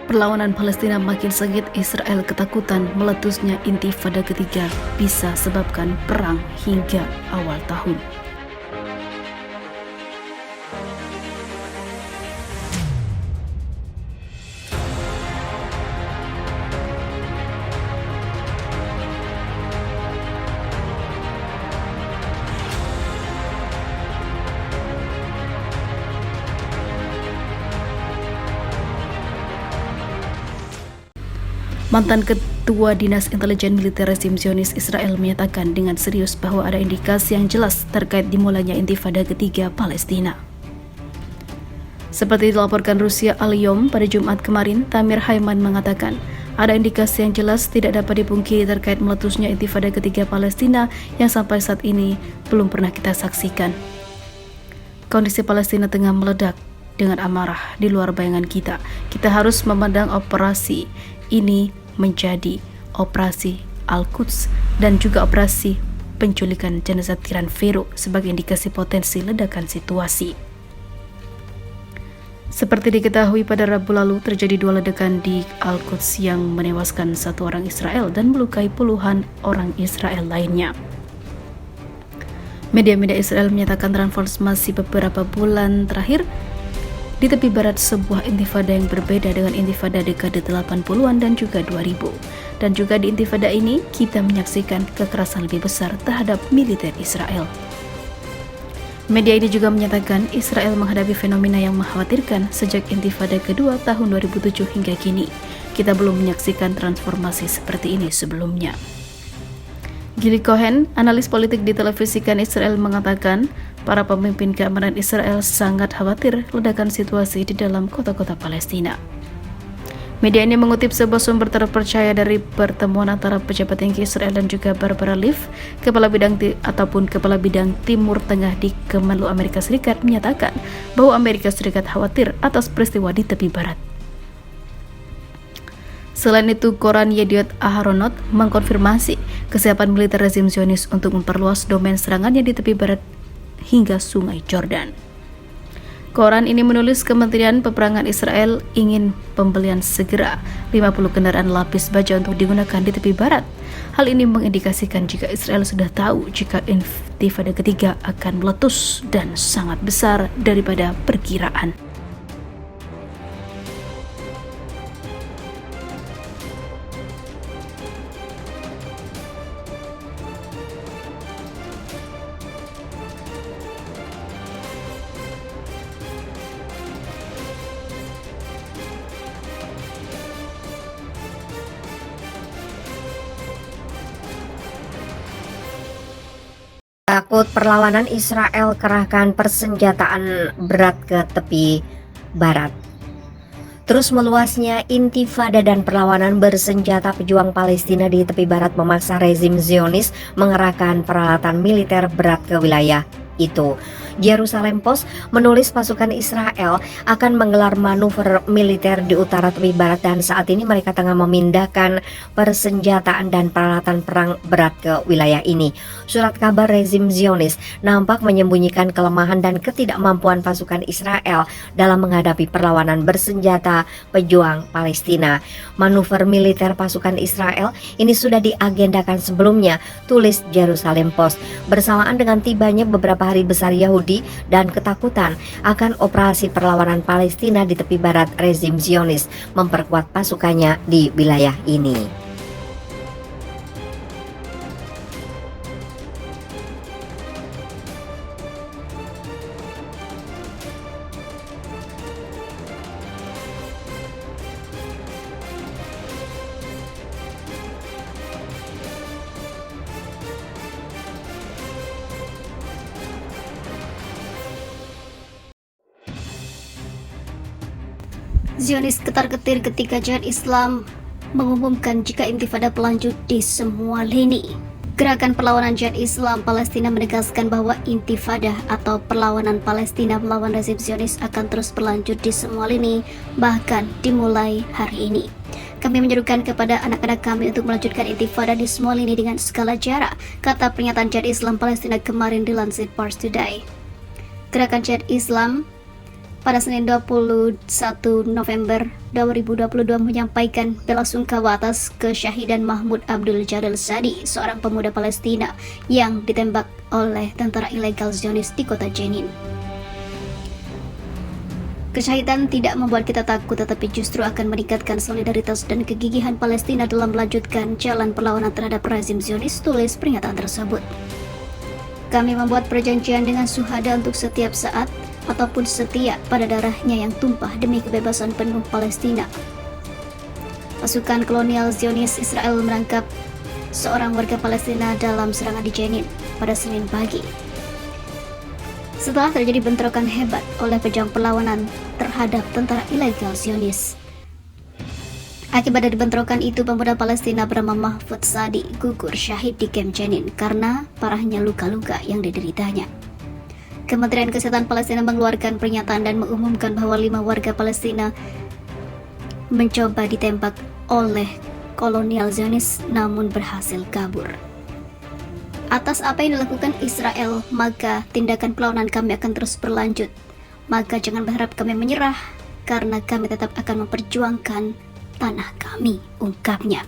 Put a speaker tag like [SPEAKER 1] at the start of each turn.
[SPEAKER 1] Perlawanan Palestina makin sengit, Israel ketakutan meletusnya intifada ketiga bisa sebabkan perang hingga awal tahun. Mantan Ketua Dinas Intelijen Militer Rezim Zionis Israel menyatakan dengan serius bahwa ada indikasi yang jelas terkait dimulainya intifada ketiga Palestina. Seperti dilaporkan Rusia Al-Yom pada Jumat kemarin, Tamir Haiman mengatakan ada indikasi yang jelas tidak dapat dipungkiri terkait meletusnya intifada ketiga Palestina yang sampai saat ini belum pernah kita saksikan. Kondisi Palestina tengah meledak dengan amarah di luar bayangan kita. Kita harus memandang operasi ini menjadi operasi Al-Quds dan juga operasi penculikan jenazah Tiran Vero sebagai indikasi potensi ledakan situasi. Seperti diketahui pada Rabu lalu terjadi dua ledakan di Al-Quds yang menewaskan satu orang Israel dan melukai puluhan orang Israel lainnya. Media-media Israel menyatakan transformasi beberapa bulan terakhir di tepi barat sebuah intifada yang berbeda dengan intifada dekade 80-an dan juga 2000. Dan juga di intifada ini kita menyaksikan kekerasan lebih besar terhadap militer Israel. Media ini juga menyatakan Israel menghadapi fenomena yang mengkhawatirkan sejak intifada kedua tahun 2007 hingga kini. Kita belum menyaksikan transformasi seperti ini sebelumnya. Gili Cohen, analis politik di televisikan Israel mengatakan para pemimpin keamanan Israel sangat khawatir ledakan situasi di dalam kota-kota Palestina. Media ini mengutip sebuah sumber terpercaya dari pertemuan antara pejabat tinggi Israel dan juga Barbara Leaf, kepala bidang Timur Tengah di Kemenlu Amerika Serikat, menyatakan bahwa Amerika Serikat khawatir atas peristiwa di tepi barat. Selain itu, koran Yediot Aharonot mengkonfirmasi kesiapan militer rezim Zionis untuk memperluas domain serangannya di tepi barat hingga sungai Jordan. Koran ini menulis Kementerian Peperangan Israel ingin pembelian segera 50 kendaraan lapis baja untuk digunakan di tepi barat. Hal ini mengindikasikan jika Israel sudah tahu jika intifada ketiga akan meletus dan sangat besar daripada perkiraan.
[SPEAKER 2] Takut perlawanan Israel kerahkan persenjataan berat ke tepi barat. Terus meluasnya intifada dan perlawanan bersenjata pejuang Palestina di tepi barat memaksa rezim Zionis mengerahkan peralatan militer berat ke wilayah itu. Jerusalem Post menulis pasukan Israel akan menggelar manuver militer di utara tepi barat dan saat ini mereka tengah memindahkan persenjataan dan peralatan perang berat ke wilayah ini. Surat kabar rezim Zionis nampak menyembunyikan kelemahan dan ketidakmampuan pasukan Israel dalam menghadapi perlawanan bersenjata pejuang Palestina. Manuver militer pasukan Israel ini sudah diagendakan sebelumnya, tulis Jerusalem Post, bersamaan dengan tibanya beberapa hari besar Yahudi dan ketakutan akan operasi perlawanan Palestina di tepi barat rezim Zionis memperkuat pasukannya di wilayah ini.
[SPEAKER 3] Zionis ketar-ketir ketika Jihad Islam mengumumkan jika intifada berlanjut di semua lini. Gerakan perlawanan Jihad Islam Palestina menegaskan bahwa intifada atau perlawanan Palestina melawan rezim Zionis akan terus berlanjut di semua lini, bahkan dimulai hari ini. Kami menyerukan kepada anak-anak kami untuk melanjutkan intifada di semua lini dengan segala jarak, kata pernyataan Jihad Islam Palestina kemarin dilansir Pars Today. Gerakan Jihad Islam pada Senin 21 November 2022 menyampaikan bela sungkawa atas kesyahidan Mahmoud Abdul Jalil Sadi, seorang pemuda Palestina yang ditembak oleh tentara ilegal Zionis di kota Jenin. Kesyahidan tidak membuat kita takut, tetapi justru akan meningkatkan solidaritas dan kegigihan Palestina dalam melanjutkan jalan perlawanan terhadap rezim Zionis, tulis pernyataan tersebut. Kami membuat perjanjian dengan Syuhada untuk setiap saat ataupun setia pada darahnya yang tumpah demi kebebasan penuh Palestina. Pasukan kolonial Zionis Israel menangkap seorang warga Palestina dalam serangan di Jenin pada Senin pagi. Setelah terjadi bentrokan hebat oleh pejuang perlawanan terhadap tentara ilegal Zionis. Akibat dari bentrokan itu, pemuda Palestina bernama Mahfoud Sadi gugur syahid di kamp Jenin karena parahnya luka-luka yang dideritanya. Kementerian Kesehatan Palestina mengeluarkan pernyataan dan mengumumkan bahwa 5 warga Palestina mencoba ditembak oleh kolonial Zionis namun berhasil kabur. Atas apa yang dilakukan Israel, maka tindakan perlawanan kami akan terus berlanjut. Maka jangan berharap kami menyerah, karena kami tetap akan memperjuangkan tanah kami, ungkapnya.